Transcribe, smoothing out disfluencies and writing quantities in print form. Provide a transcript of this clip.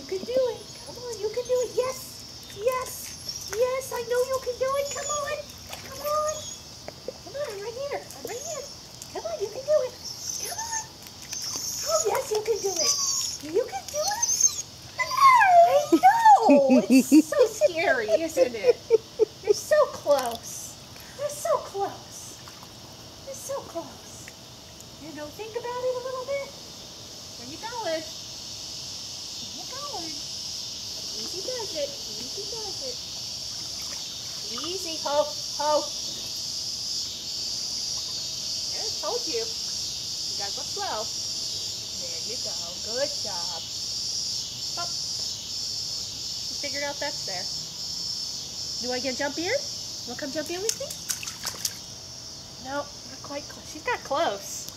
can do it. Come on, you can do it. Yes, yes, yes. I know you can do it. Come on, come on. Come on, I'm right here. I'm right here. Come on, you can do it. Come on. Oh, yes, you can do it. You can do it. I know. It's so scary, isn't it? You're so close. You're so close. You're so close. You know, think about it a little bit. Where you going? Where you going? Easy does it. Easy does it. Easy. Ho, ho. I told you. You gotta go slow. There you go. Good job. Oh. You figured out that's there. You want to jump in? You want to come jump in with me? No, not quite close. She's got close.